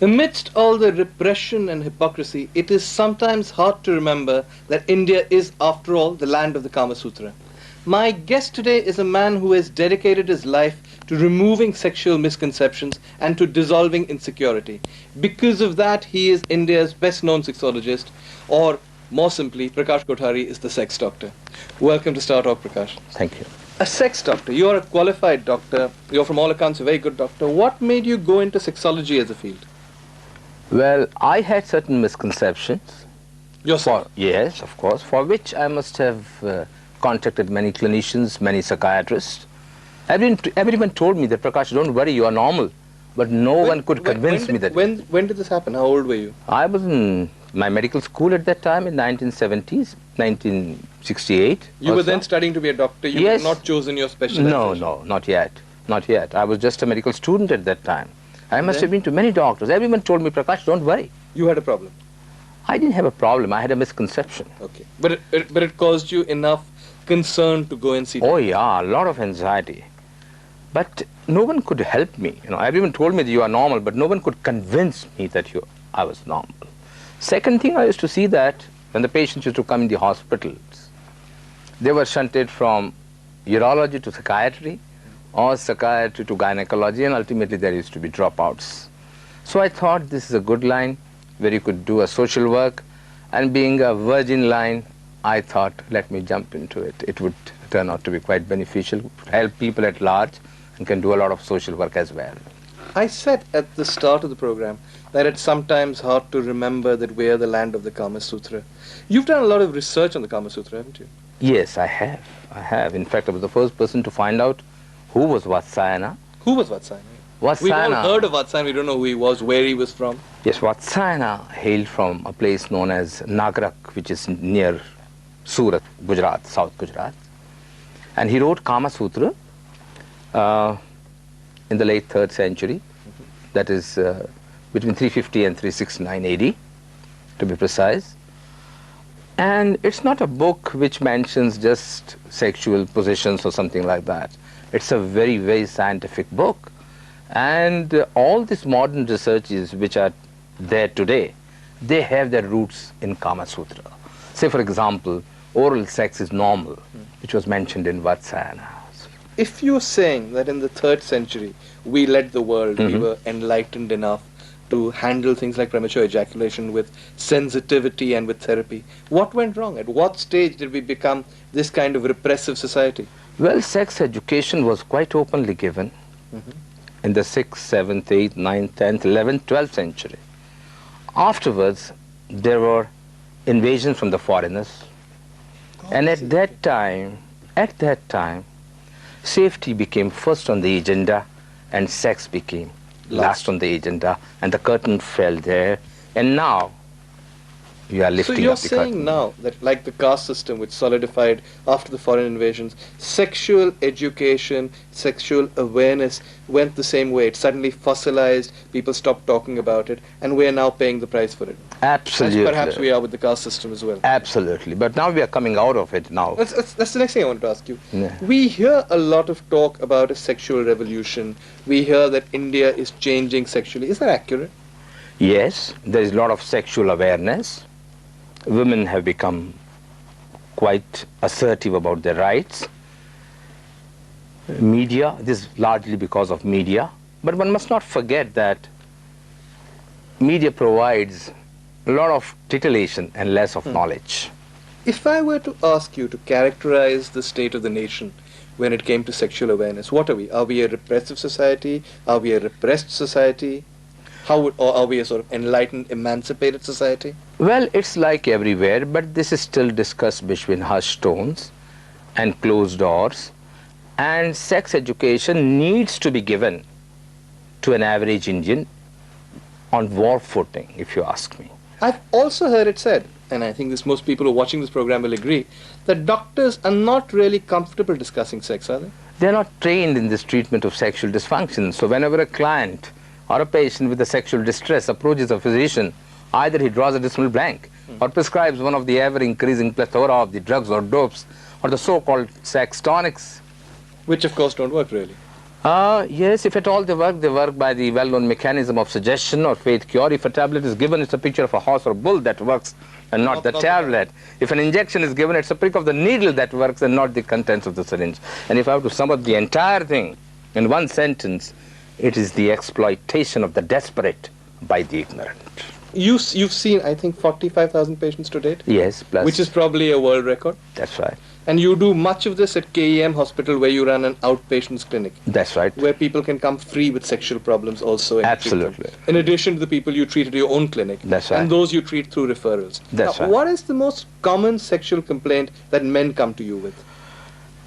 Amidst all the repression and hypocrisy, it is sometimes hard to remember that India is, after all, the land of the Kama Sutra. My guest today is a man who has dedicated his life to removing sexual misconceptions and to dissolving insecurity. Because of that, he is India's best-known sexologist, or more simply, Prakash Kothari is the sex doctor. Welcome to Star Talk, Prakash. Thank you. A sex doctor, you're a qualified doctor, you're from all accounts a very good doctor. What made you go into sexology as a field? Well, I had certain misconceptions. Yourself? Yes, of course, for which I must have contacted many clinicians, many psychiatrists. Everyone told me that, Prakash, don't worry, you are normal. But no one could convince me that. When did this happen? How old were you? I was in my medical school at that time in 1970s, 1968. You were then studying to be a doctor? You Yes. had not chosen your specialization? No, not yet. Not yet. I was just a medical student at that time. I must have been to many doctors. Everyone told me, Prakash, don't worry. You had a problem? I didn't have a problem. I had a misconception. Okay. But it caused you enough concern to go and see Oh yeah, a lot of anxiety. But no one could help me. Everyone told me that you are normal, but no one could convince me that I was normal. Second thing, I used to see that when the patients used to come in the hospitals, they were shunted from urology to psychiatry, or psychiatry to gynecology, and ultimately there used to be dropouts. So I thought this is a good line where you could do a social work, and being a virgin line, I thought, let me jump into it. It would turn out to be quite beneficial, help people at large, and can do a lot of social work as well. I said at the start of the program that it's sometimes hard to remember that we are the land of the Kama Sutra. You've done a lot of research on the Kama Sutra, haven't you? Yes, I have. In fact, I was the first person to find out who was Vatsayana. Who was Vatsayana? We've all heard of Vatsayana, we don't know who he was, where he was from. Yes, Vatsayana hailed from a place known as Nagrak, which is near Surat, Gujarat, South Gujarat. And he wrote Kama Sutra in the late 3rd century, that is between 350 and 369 AD, to be precise. And it's not a book which mentions just sexual positions or something like that. It's a very, very scientific book. And all these modern researches which are there today, they have their roots in Kama Sutra. Say, for example, oral sex is normal, which was mentioned in Vatsayana. If you're saying that in the 3rd century we led the world, we were enlightened enough to handle things like premature ejaculation with sensitivity and with therapy, what went wrong? At what stage did we become this kind of repressive society? Well, sex education was quite openly given in the 6th, 7th, 8th, 9th, 10th, 11th, 12th century. Afterwards, there were invasions from the foreigners. And at that time, safety became first on the agenda and sex became last on the agenda, and the curtain fell there. And now, you are lifting up the curtain. So you're saying now that, like the caste system which solidified after the foreign invasions, sexual education, sexual awareness went the same way. It suddenly fossilized, people stopped talking about it, and we are now paying the price for it. Absolutely. As perhaps we are with the caste system as well. Absolutely. But now we are coming out of it now. That's the next thing I want to ask you. Yeah. We hear a lot of talk about a sexual revolution. We hear that India is changing sexually. Is that accurate? Yes, there is a lot of sexual awareness. Women have become quite assertive about their rights. Media, this is largely because of media. But one must not forget that media provides a lot of titillation and less of knowledge. If I were to ask you to characterize the state of the nation when it came to sexual awareness, what are we? Are we a repressive society? Are we a repressed society? Or are we a sort of enlightened, emancipated society? Well, it's like everywhere, but this is still discussed between hushed tones and closed doors. And sex education needs to be given to an average Indian on war footing, if you ask me. I've also heard it said, and I think most people who are watching this program will agree, that doctors are not really comfortable discussing sex, are they? They're not trained in this treatment of sexual dysfunction. So whenever a client or a patient with a sexual distress approaches a physician, either he draws a dismal blank or prescribes one of the ever-increasing plethora of the drugs or dopes or the so-called sex tonics. Which of course don't work really. Yes, if at all they work by the well-known mechanism of suggestion or faith cure. If a tablet is given, it's a picture of a horse or bull that works and not the tablet. If an injection is given, it's a prick of the needle that works and not the contents of the syringe. And if I have to sum up the entire thing in one sentence, it is the exploitation of the desperate by the ignorant. You've seen, I think, 45,000 patients to date? Yes, plus. Which is probably a world record. That's right. And you do much of this at KEM Hospital, where you run an outpatients clinic. That's right. Where people can come free with sexual problems also. Absolutely. In addition to the people you treat at your own clinic. That's right. And those you treat through referrals. That's right. What is the most common sexual complaint that men come to you with?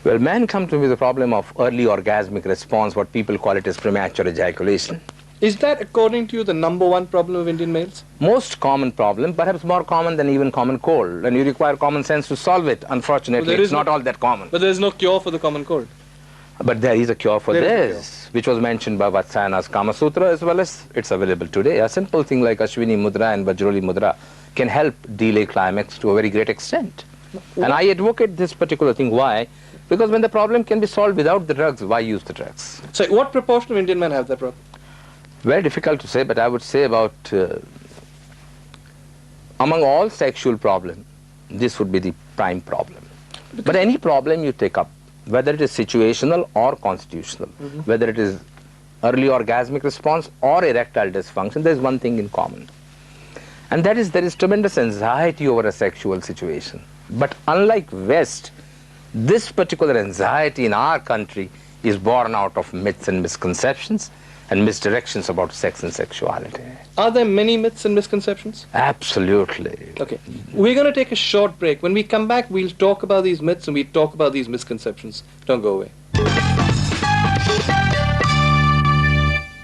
Well, men come to me with the problem of early orgasmic response, what people call it as premature ejaculation. Is that, according to you, the #1 problem of Indian males? Most common problem, perhaps more common than even common cold. And you require common sense to solve it. Unfortunately, it's not all that common. But there is no cure for the common cold. But there is a cure for this, which was mentioned by Vatsayana's Kama Sutra, as well as it's available today. A simple thing like Ashwini Mudra and Vajroli Mudra can help delay climax to a very great extent. And I advocate this particular thing. Why? Because when the problem can be solved without the drugs, why use the drugs? So what proportion of Indian men have that problem? Very difficult to say, but I would say about, among all sexual problems, this would be the prime problem. But any problem you take up, whether it is situational or constitutional, whether it is early orgasmic response or erectile dysfunction, there is one thing in common. And that is there is tremendous anxiety over a sexual situation. But unlike West, this particular anxiety in our country is born out of myths and misconceptions and misdirections about sex and sexuality. Are there many myths and misconceptions? Absolutely. Okay. We're going to take a short break. When we come back, we'll talk about these myths and we'll talk about these misconceptions. Don't go away.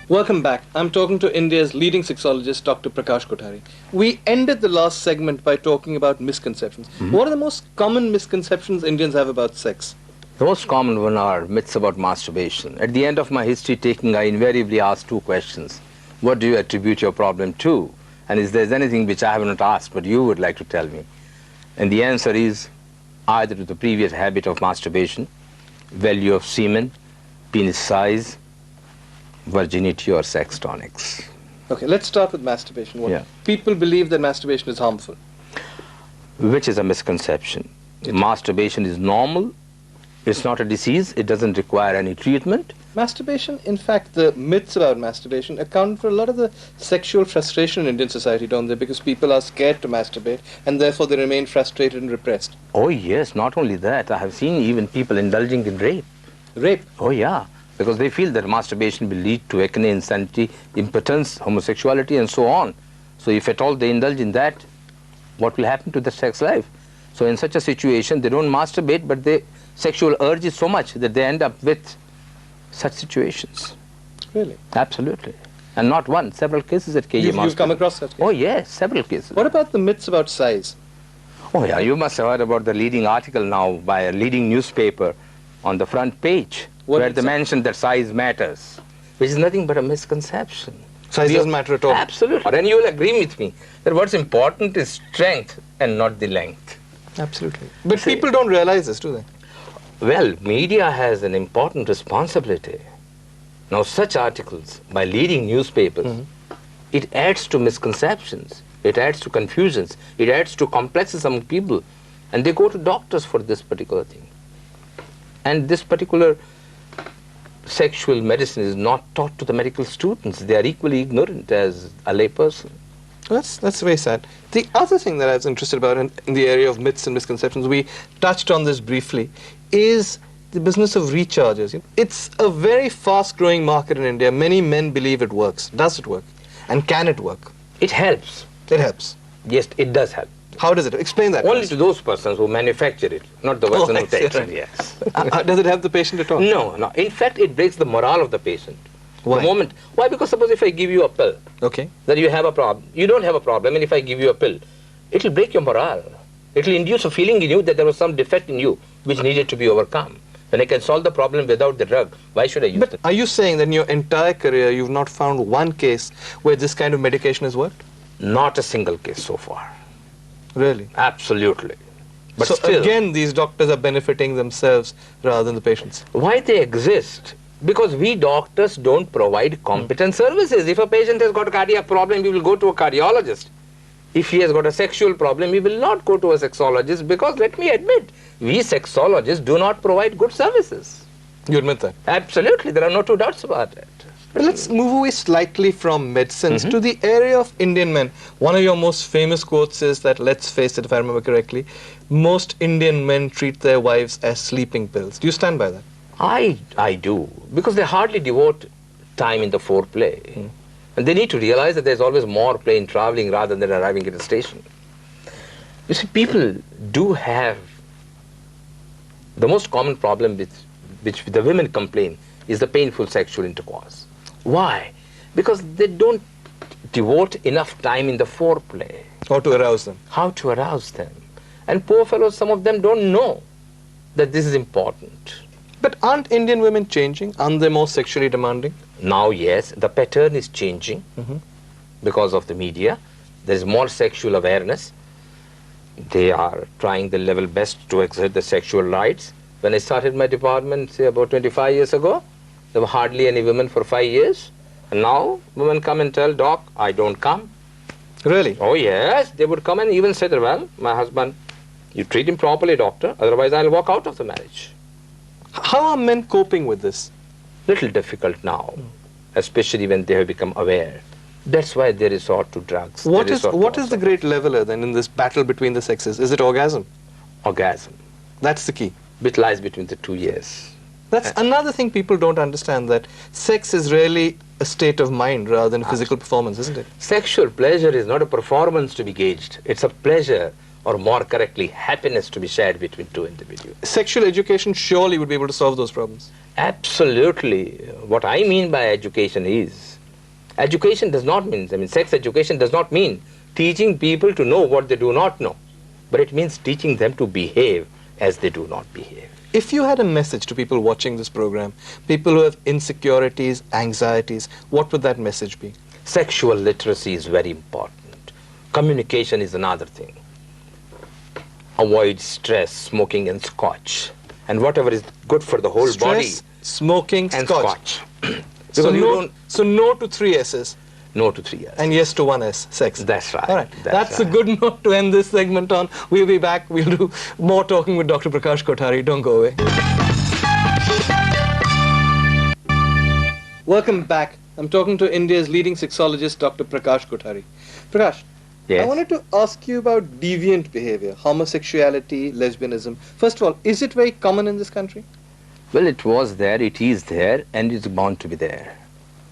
Welcome back. I'm talking to India's leading sexologist, Dr. Prakash Kothari. We ended the last segment by talking about misconceptions. What are the most common misconceptions Indians have about sex? The most common one are myths about masturbation. At the end of my history taking, I invariably ask two questions. What do you attribute your problem to? And is there anything which I have not asked but you would like to tell me? And the answer is either to the previous habit of masturbation, value of semen, penis size, virginity or sex tonics. Okay, let's start with masturbation. Yeah. People believe that masturbation is harmful. Which is a misconception. Masturbation is normal. It's not a disease. It doesn't require any treatment. Masturbation, in fact, the myths about masturbation account for a lot of the sexual frustration in Indian society, don't they? Because people are scared to masturbate and therefore they remain frustrated and repressed. Oh yes, not only that. I have seen even people indulging in rape. Rape? Oh yeah, because they feel that masturbation will lead to acne, insanity, impotence, homosexuality and so on. So if at all they indulge in that, what will happen to their sex life? So in such a situation, they don't masturbate, but their sexual urge is so much that they end up with such situations. Really? Absolutely. And not one, several cases at KEM. You've come across such cases? Oh yes, several cases. What about the myths about size? Oh yeah, you must have heard about the leading article now by a leading newspaper on the front page, where they mentioned that size matters, which is nothing but a misconception. Size doesn't matter at all? Absolutely. And you will agree with me that what's important is strength and not the length. Absolutely. But people don't realize this, do they? Well, media has an important responsibility. Now, such articles by leading newspapers, it adds to misconceptions, it adds to confusions, it adds to complexes among people, and they go to doctors for this particular thing. And this particular sexual medicine is not taught to the medical students. They are equally ignorant as a layperson. That's very sad. The other thing that I was interested about in the area of myths and misconceptions, we touched on this briefly, is the business of recharges. It's a very fast-growing market in India. Many men believe it works. Does it work? And can it work? It helps. It helps. Yes, it does help. How does it? Explain that. Only to those persons who manufacture it, not the person who takes it. Yes. Does it help the patient at all? No, no. In fact, it breaks the morale of the patient. Why? Why? Because suppose if I give you a pill, okay, that you have a problem, you don't have a problem, and if I give you a pill, it will break your morale. It will induce a feeling in you that there was some defect in you which needed to be overcome. When I can solve the problem without the drug, why should I use it? Are you saying that in your entire career you've not found one case where this kind of medication has worked? Not a single case so far. Really? Absolutely. But so still, again, these doctors are benefiting themselves rather than the patients. Why they exist Because we doctors don't provide competent services. If a patient has got a cardiac problem, we will go to a cardiologist. If he has got a sexual problem, we will not go to a sexologist, because let me admit, we sexologists do not provide good services. You admit that? Absolutely, there are no two doubts about it. But let's move away slightly from medicines to the area of Indian men. One of your most famous quotes is that, let's face it, if I remember correctly, most Indian men treat their wives as sleeping pills. Do you stand by that? I do, because they hardly devote time in the foreplay. And they need to realize that there's always more play in traveling rather than arriving at a station. You see, people do have the most common problem with which the women complain is the painful sexual intercourse. Why? Because they don't devote enough time in the foreplay. How to arouse them? How to arouse them. And poor fellows, some of them don't know that this is important. But aren't Indian women changing? Aren't they more sexually demanding? Now, yes, the pattern is changing because of the media. There is more sexual awareness. They are trying the level best to exert the sexual rights. When I started my department, say about 25 years ago, there were hardly any women for 5 years. And now, women come and tell, Doc, I don't come. Really? Oh, yes. They would come and even say, well, my husband, you treat him properly, doctor, otherwise I'll walk out of the marriage. How are men coping with this? Little difficult now, especially when they have become aware. That's why they resort to drugs. What is the great leveler then in this battle between the sexes? Is it orgasm? Orgasm. That's the key. Which lies between the 2 ears. That's another thing people don't understand, that sex is really a state of mind rather than a physical performance, isn't it? Sexual pleasure is not a performance to be gauged. It's a pleasure, or more correctly, happiness to be shared between two individuals. Sexual education surely would be able to solve those problems. Absolutely. What I mean by education is, education does not mean, sex education does not mean teaching people to know what they do not know, but it means teaching them to behave as they do not behave. If you had a message to people watching this program, people who have insecurities, anxieties, what would that message be? Sexual literacy is very important. Communication is another thing. Avoid stress, smoking and scotch. And whatever is good for the whole body. Stress, smoking, and scotch. So no to 3 S's. No to 3 S's. And yes to 1 S, sex. That's right. All right. That's right. a good note to end this segment on. We'll be back. We'll do more talking with Dr. Prakash Kothari. Don't go away. Welcome back. I'm talking to India's leading sexologist, Dr. Prakash Kothari. Prakash, Yes. I wanted to ask you about deviant behavior, homosexuality, lesbianism. First of all, is it very common in this country? Well, it was there, it is there, and it's bound to be there.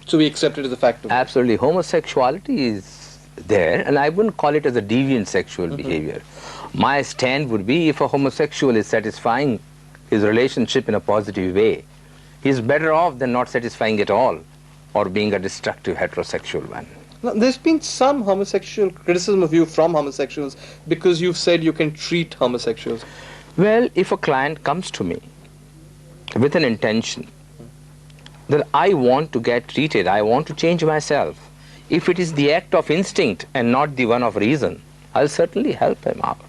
So we accept it as a fact of Absolutely. Homosexuality is there, and I wouldn't call it as a deviant sexual behavior. My stand would be, if a homosexual is satisfying his relationship in a positive way, he's better off than not satisfying at all, or being a destructive heterosexual one. Now, there's been some homosexual criticism of you from homosexuals because you've said you can treat homosexuals. Well, if a client comes to me with an intention that I want to get treated, I want to change myself, if it is the act of instinct and not the one of reason, I'll certainly help him out.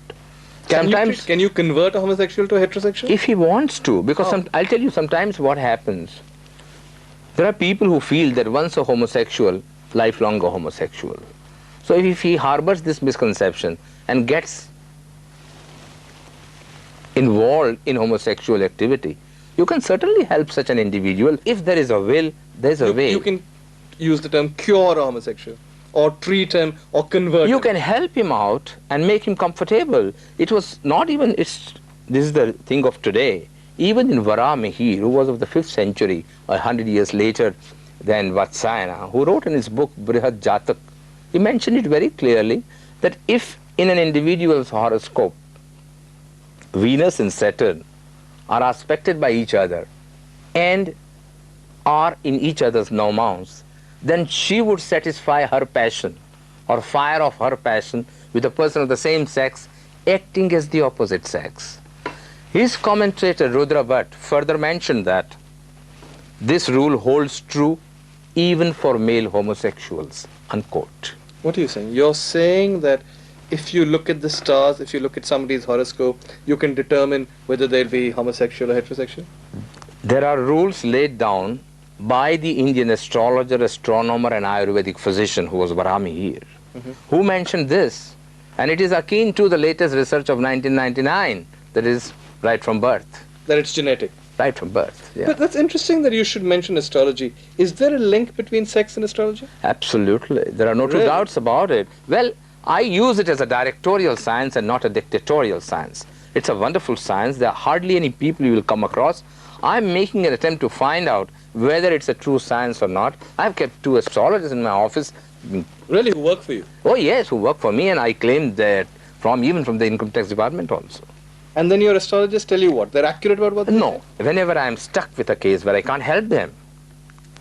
Can you convert a homosexual to a heterosexual? If he wants to, because I'll tell you sometimes what happens. There are people who feel that once a homosexual, lifelong a homosexual. So if he harbors this misconception and gets involved in homosexual activity, you can certainly help such an individual. If there is a will, there's a way. You can use the term cure a homosexual, or treat him, or convert him. You can help him out and make him comfortable. It was not even, this is the thing of today. Even in Varamihir, who was of the 5th century, 100 years later than Vatsayana, who wrote in his book Brihad Jatak, he mentioned it very clearly that if in an individual's horoscope, Venus and Saturn are aspected by each other and are in each other's nomads, then she would satisfy her passion or fire of her passion with a person of the same sex acting as the opposite sex. His commentator Rudra Bhatt further mentioned that this rule holds true even for male homosexuals, unquote. What are you saying? You're saying that if you look at the stars, if you look at somebody's horoscope, you can determine whether they'll be homosexual or heterosexual? There are rules laid down by the Indian astrologer, astronomer and Ayurvedic physician who was Varami here, who mentioned this. And it is akin to the latest research of 1999, that is right from birth. That it's genetic. Right from birth, yeah. But that's interesting that you should mention astrology. Is there a link between sex and astrology? Absolutely. There are no two Really? doubts about it. Well, I use it as a directorial science and not a dictatorial science. It's a wonderful science. There are hardly any people you will come across. I'm making an attempt to find out whether it's a true science or not. I've kept 2 astrologers in my office. Really, who work for you? Oh yes, who work for me, and I claim that even from the income tax department also. And then your astrologers tell you what? They're accurate about what they No, whenever I'm stuck with a case where I can't help them,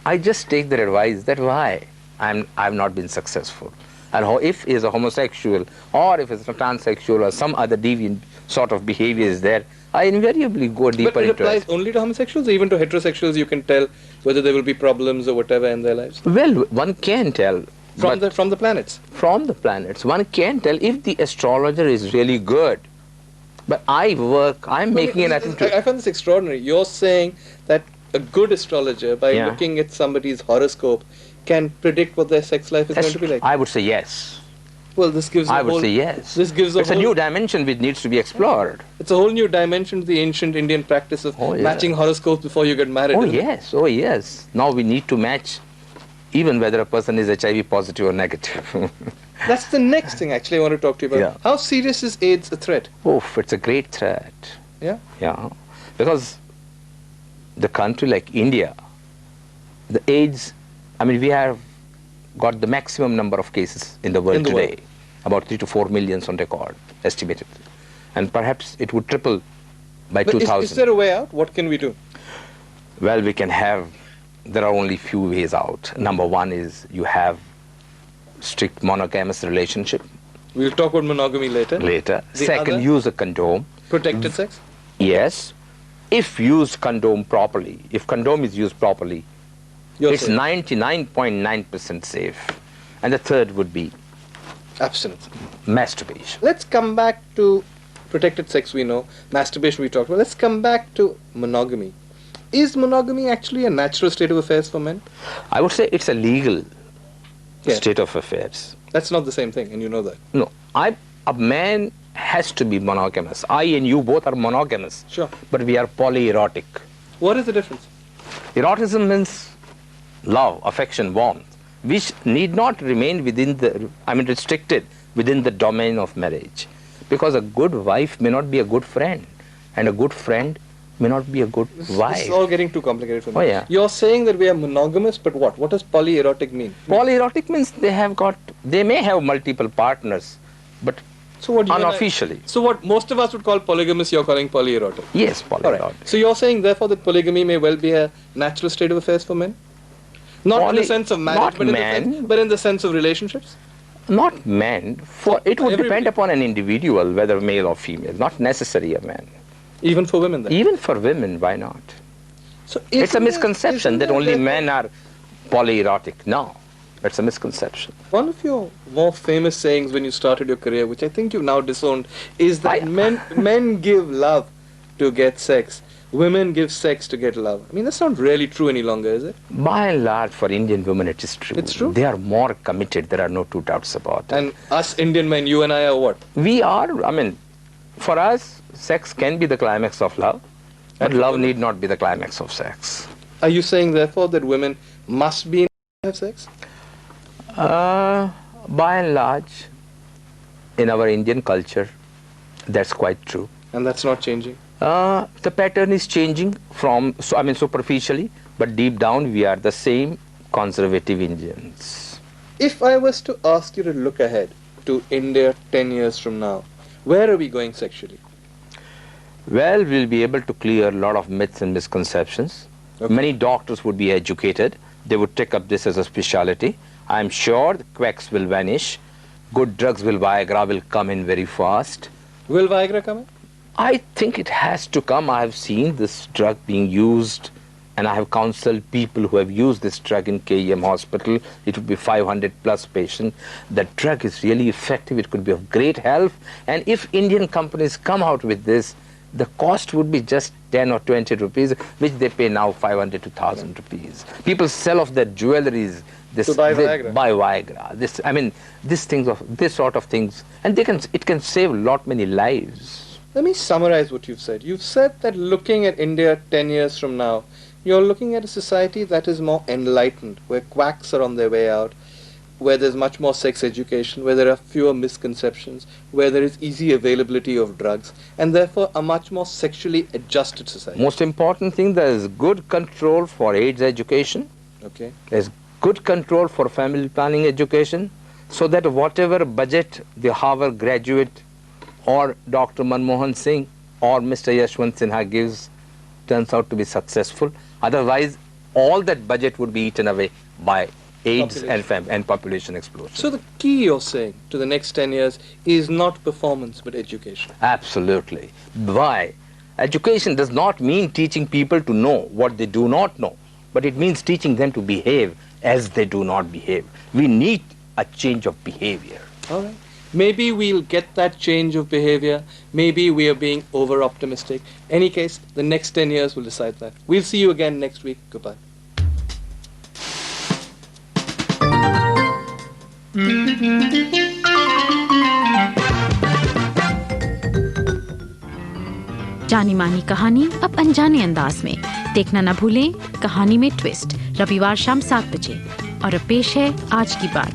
I just take their advice that why I've not been successful. And if is a homosexual or if it's a transsexual or some other deviant sort of behavior is there, I invariably go deeper But it into applies only to homosexuals, or even to heterosexuals you can tell whether there will be problems or whatever in their lives? Well, one can tell. From the planets? From the planets. One can tell if the astrologer is really good. But I'm making an attempt to... I find this extraordinary. You're saying that a good astrologer, by looking at somebody's horoscope, can predict what their sex life is going to be like? I would say yes. Well, this gives I would say yes. This gives it's a new dimension which needs to be explored. It's a whole new dimension to the ancient Indian practice of matching horoscopes before you get married. Oh yes, oh yes. Now we need to match even whether a person is HIV positive or negative. That's the next thing actually I want to talk to you about. Yeah. How serious is AIDS a threat? Oh, it's a great threat. Yeah? Yeah. Because the country like India, the AIDS, I mean, we have got the maximum number of cases in the world today. About 3 to 4 million on record, estimated. And perhaps it would triple by 2000. Is there a way out? What can we do? Well, there are only few ways out. Number one is you have strict monogamous relationship. We'll talk about monogamy later. Second, use a condom. Protected sex? Yes. If used condom properly, if condom is used properly, it's 99.9% safe. And the third would be abstinence. Masturbation. Let's come back to protected sex, we know. Masturbation we talked about. Let's come back to monogamy. Is monogamy actually a natural state of affairs for men? I would say it's a legal state of affairs. That's not the same thing, and you know that. No. A man has to be monogamous. I and you both are monogamous. Sure. But we are polyerotic. What is the difference? Erotism means love, affection, warmth, which need not remain restricted within the domain of marriage. Because a good wife may not be a good friend, and a good friend may not be a good wife. This is all getting too complicated for me. Oh, yeah. You're saying that we are monogamous, but what? What does polyerotic mean? Polyerotic means they may have multiple partners, but unofficially. So what most of us would call polygamous, you're calling polyerotic? Yes, polyerotic. Right. So you're saying, therefore, that polygamy may well be a natural state of affairs for men? Not in the sense of marriage, but in the sense of relationships? Not men. It would depend upon an individual, whether male or female, not necessarily a man. Even for women then? Even for women, why not? So it's a misconception that only men are polyerotic. No, it's a misconception. One of your more famous sayings when you started your career, which I think you've now disowned, is that men give love to get sex. Women give sex to get love. I mean, that's not really true any longer, is it? By and large, for Indian women, it is true. It's true? They are more committed. There are no two doubts about it. And us Indian men, you and I are what? We are, for us, sex can be the climax of love, but love need not be the climax of sex. Are you saying, therefore, that women must be in have sex? By and large, in our Indian culture, that's quite true. And that's not changing? The pattern is changing superficially, but deep down we are the same conservative Indians. If I was to ask you to look ahead to India 10 years from now, where are we going sexually? Well, we'll be able to clear a lot of myths and misconceptions. Okay. Many doctors would be educated. They would take up this as a specialty. I'm sure the quacks will vanish. Good drugs Viagra will come in very fast. Will Viagra come in? I think it has to come. I have seen this drug being used, and I have counseled people who have used this drug in KEM hospital. It would be 500 plus patients. The drug is really effective. It could be of great help. And if Indian companies come out with this, the cost would be just 10 or 20 rupees, which they pay now 500 to 1,000 rupees. People sell off their jewelries. To buy Viagra. Buy Viagra. This sort of things, and it can save many lives. Let me summarize what you've said. You've said that looking at India 10 years from now, you're looking at a society that is more enlightened, where quacks are on their way out, where there's much more sex education, where there are fewer misconceptions, where there is easy availability of drugs, and therefore a much more sexually adjusted society. Most important thing, there is good control for AIDS education. Okay. There's good control for family planning education, so that whatever budget the Harvard graduate or Dr. Manmohan Singh or Mr. Yashwant Sinha gives turns out to be successful. Otherwise, all that budget would be eaten away by AIDS and population explosion. So the key, you're saying, to the next 10 years is not performance but education. Absolutely. Why? Education does not mean teaching people to know what they do not know, but it means teaching them to behave as they do not behave. We need a change of behavior. All right. Maybe we'll get that change of behavior. Maybe we are being over-optimistic. Any case, the next 10 years will decide that. We'll see you again next week. Goodbye. जानी मानी कहानी अब अनजाने अंदाज में देखना न भूलें। कहानी में ट्विस्ट रविवार शाम 7 बजे। और अब पेश है आज की बात।